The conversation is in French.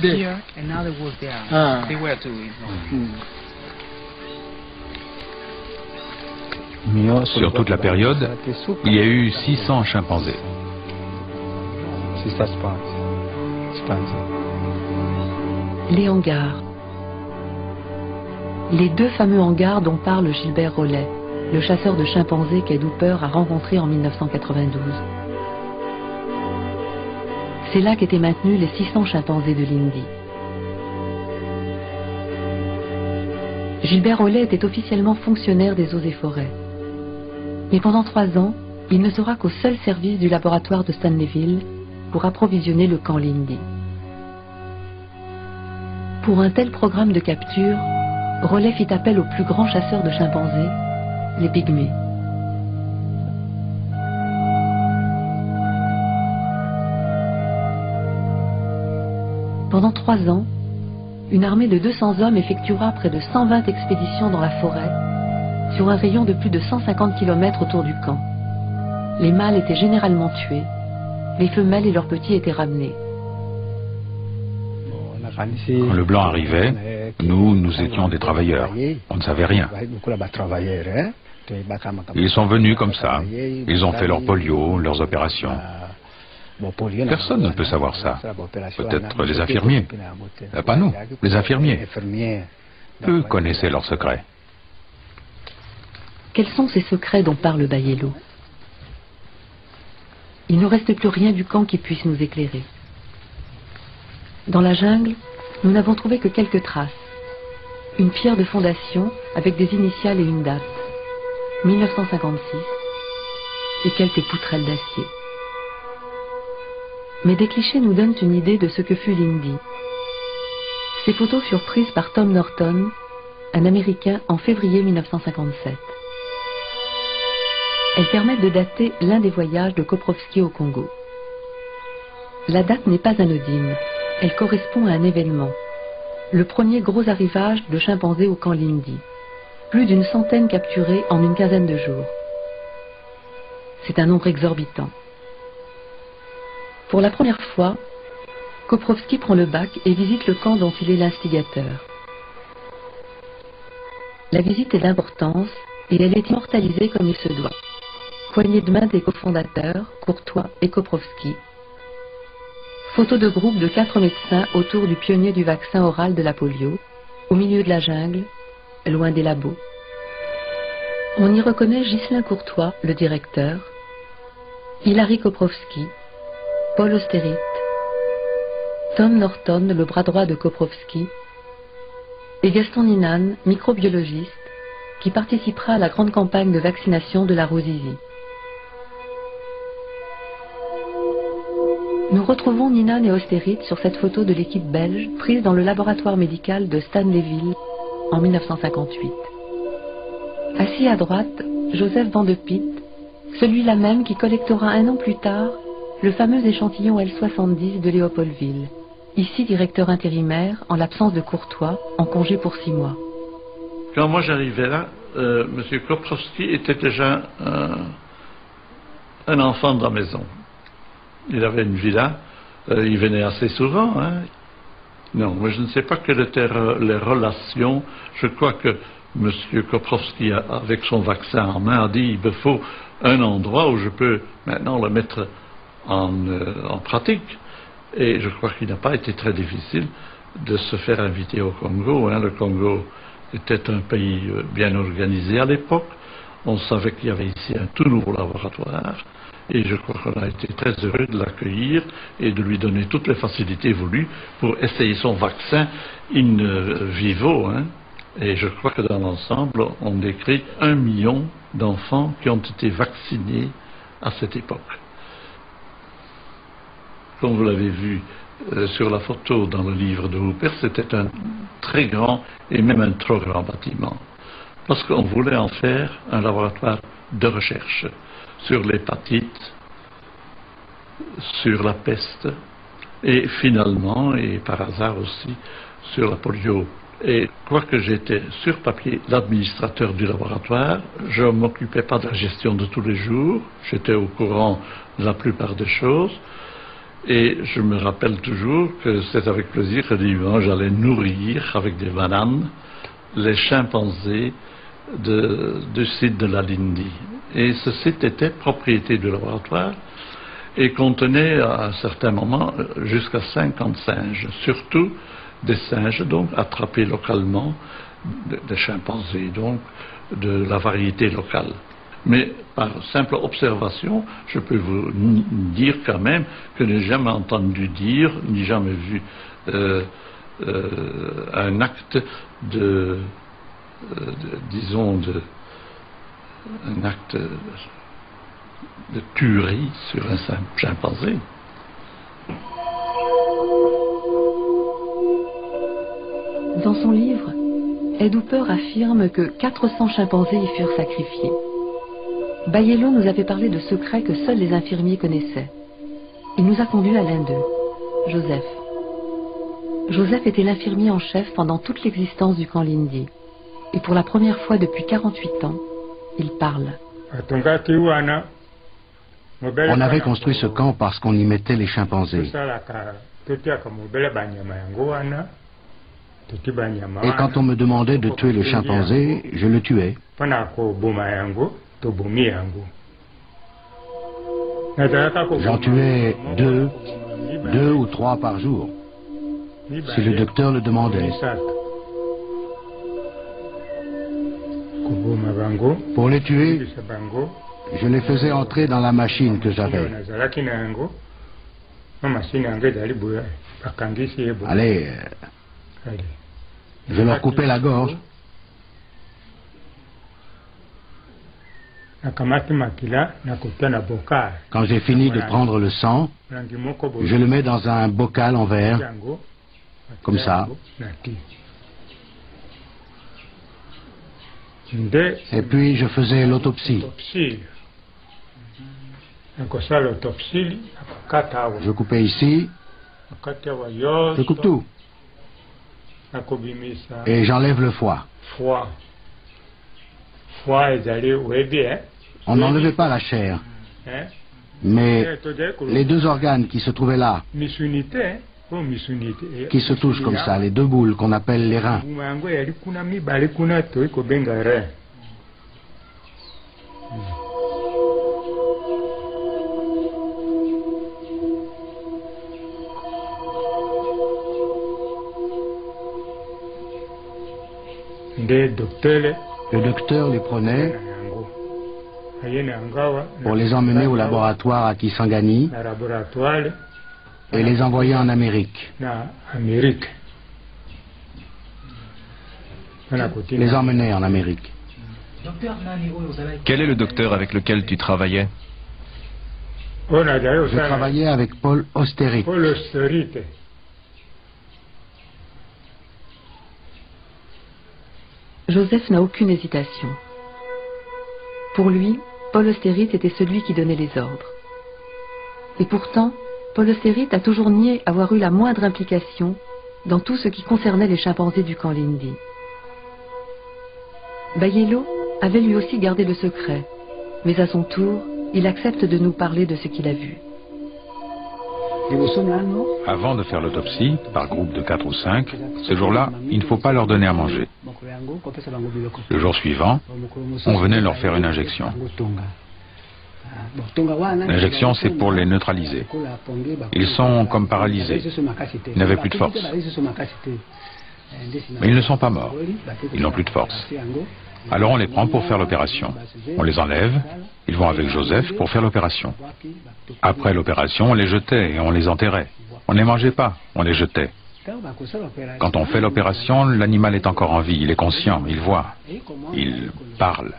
moved here and now they work there. They were too. Sur toute la période, il y a eu 600 chimpanzés. Les hangars. Les deux fameux hangars dont parle Gilbert Rollet, le chasseur de chimpanzés qu'Ed Hooper a rencontré en 1992. C'est là qu'étaient maintenus les 600 chimpanzés de l'Indy. Gilbert Rollet était officiellement fonctionnaire des eaux et forêts. Mais pendant 3 ans, il ne sera qu'au seul service du laboratoire de Stanleyville pour approvisionner le camp Lindy. Pour un tel programme de capture, Rollet fit appel aux plus grands chasseurs de chimpanzés, les pygmées. Pendant 3 ans, une armée de 200 hommes effectuera près de 120 expéditions dans la forêt, sur un rayon de plus de 150 km autour du camp. Les mâles étaient généralement tués, les femelles et leurs petits étaient ramenés. Quand le blanc arrivait, nous étions des travailleurs. On ne savait rien. Ils sont venus comme ça. Ils ont fait leur polio, leurs opérations. Personne ne peut savoir ça. Peut-être les infirmiers. Pas nous, les infirmiers. Eux connaissaient leurs secrets. Quels sont ces secrets dont parle Bayello? Il ne reste plus rien du camp qui puisse nous éclairer. Dans la jungle, nous n'avons trouvé que quelques traces. Une pierre de fondation avec des initiales et une date. 1956. Et quelques poutrelles d'acier. Mais des clichés nous donnent une idée de ce que fut l'Indy. Ces photos furent prises par Tom Norton, un Américain, en février 1957. Elles permettent de dater l'un des voyages de Koprovsky au Congo. La date n'est pas anodine, elle correspond à un événement. Le premier gros arrivage de chimpanzés au camp Lindy. Plus d'une centaine capturés en une quinzaine de jours. C'est un nombre exorbitant. Pour la première fois, Koprovsky prend le bac et visite le camp dont il est l'instigateur. La visite est d'importance et elle est immortalisée comme il se doit. Poignée de main des cofondateurs, Courtois et Koprovsky. Photo de groupe de 4 médecins autour du pionnier du vaccin oral de la polio, au milieu de la jungle, loin des labos. On y reconnaît Ghislain Courtois, le directeur, Hilary Koprovsky, Paul Austerlitz, Tom Norton, le bras droit de Koprovsky, et Gaston Ninan, microbiologiste, qui participera à la grande campagne de vaccination de la rouzizie. Nous retrouvons Ninan et Austerlitz sur cette photo de l'équipe belge prise dans le laboratoire médical de Stanleyville en 1958. Assis à droite, Joseph Van de Pitt, celui-là même qui collectera 1 an plus tard le fameux échantillon L70 de Léopoldville, ici directeur intérimaire en l'absence de Courtois, en congé pour 6 mois. Quand moi j'arrivais là, M. Koprovsky était déjà un enfant de la maison. Il avait une villa, il venait assez souvent. Hein. Non, mais je ne sais pas quelles étaient les relations. Je crois que M. Koprovsky, avec son vaccin en main, a dit il me faut un endroit où je peux maintenant le mettre en pratique. Et je crois qu'il n'a pas été très difficile de se faire inviter au Congo. Hein. Le Congo était un pays bien organisé à l'époque. On savait qu'il y avait ici un tout nouveau laboratoire. Et je crois qu'on a été très heureux de l'accueillir et de lui donner toutes les facilités voulues pour essayer son vaccin in vivo. Hein. Et je crois que dans l'ensemble, on décrit 1 million d'enfants qui ont été vaccinés à cette époque. Comme vous l'avez vu sur la photo dans le livre de Hooper, c'était un très grand et même un trop grand bâtiment. Parce qu'on voulait en faire un laboratoire de recherche sur l'hépatite, sur la peste, et finalement, et par hasard aussi, sur la polio. Et quoique j'étais sur papier l'administrateur du laboratoire, je ne m'occupais pas de la gestion de tous les jours, j'étais au courant de la plupart des choses, Et je me rappelle toujours que c'est avec plaisir que dimanche j'allais nourrir avec des bananes les chimpanzés du site de la Lindi. Et ce site était propriété du laboratoire et contenait à un certain moment jusqu'à 50 singes, surtout des singes donc attrapés localement, des chimpanzés donc de la variété locale. Mais par simple observation, je peux vous dire quand même que je n'ai jamais entendu dire, ni jamais vu un acte un acte de tuerie sur un chimpanzé. Dans son livre, Ed Hooper affirme que 400 chimpanzés y furent sacrifiés. Bayello nous avait parlé de secrets que seuls les infirmiers connaissaient. Il nous a conduits à l'un d'eux, Joseph. Joseph était l'infirmier en chef pendant toute l'existence du camp Lindi. Et pour la première fois depuis 48 ans, il parle. On avait construit ce camp parce qu'on y mettait les chimpanzés. Et quand on me demandait de tuer le chimpanzé, je le tuais. J'en tuais deux ou trois par jour, si le docteur le demandait. Pour les tuer, je les faisais entrer dans la machine que j'avais. Allez, je leur coupais la gorge. Quand j'ai fini de prendre le sang, je le mets dans un bocal en verre, comme ça. Et puis je faisais l'autopsie. Je coupais ici, je coupe tout. Et j'enlève le foie. On n'enlevait pas la chair, mais les deux organes qui se trouvaient là, qui se touchent comme ça, les deux boules qu'on appelle les reins. Le docteur les prenait pour les emmener au laboratoire à Kisangani et les envoyer en Amérique. Les emmener en Amérique. Quel est le docteur avec lequel tu travaillais? Je travaillais avec Paul Austerite. Joseph n'a aucune hésitation. Pour lui, Paul Austerite était celui qui donnait les ordres. Et pourtant, Paul Austerite a toujours nié avoir eu la moindre implication dans tout ce qui concernait les chimpanzés du camp Lindi. Bayello avait lui aussi gardé le secret, mais à son tour, il accepte de nous parler de ce qu'il a vu. Avant de faire l'autopsie, par groupe de 4 ou 5, ce jour-là, il ne faut pas leur donner à manger. Le jour suivant, on venait leur faire une injection. L'injection, c'est pour les neutraliser. Ils sont comme paralysés. Ils n'avaient plus de force. Mais ils ne sont pas morts. Ils n'ont plus de force. Alors on les prend pour faire l'opération. On les enlève, ils vont avec Joseph pour faire l'opération. Après l'opération, on les jetait et on les enterrait. On ne les mangeait pas, on les jetait. Quand on fait l'opération, l'animal est encore en vie, il est conscient, il voit, il parle.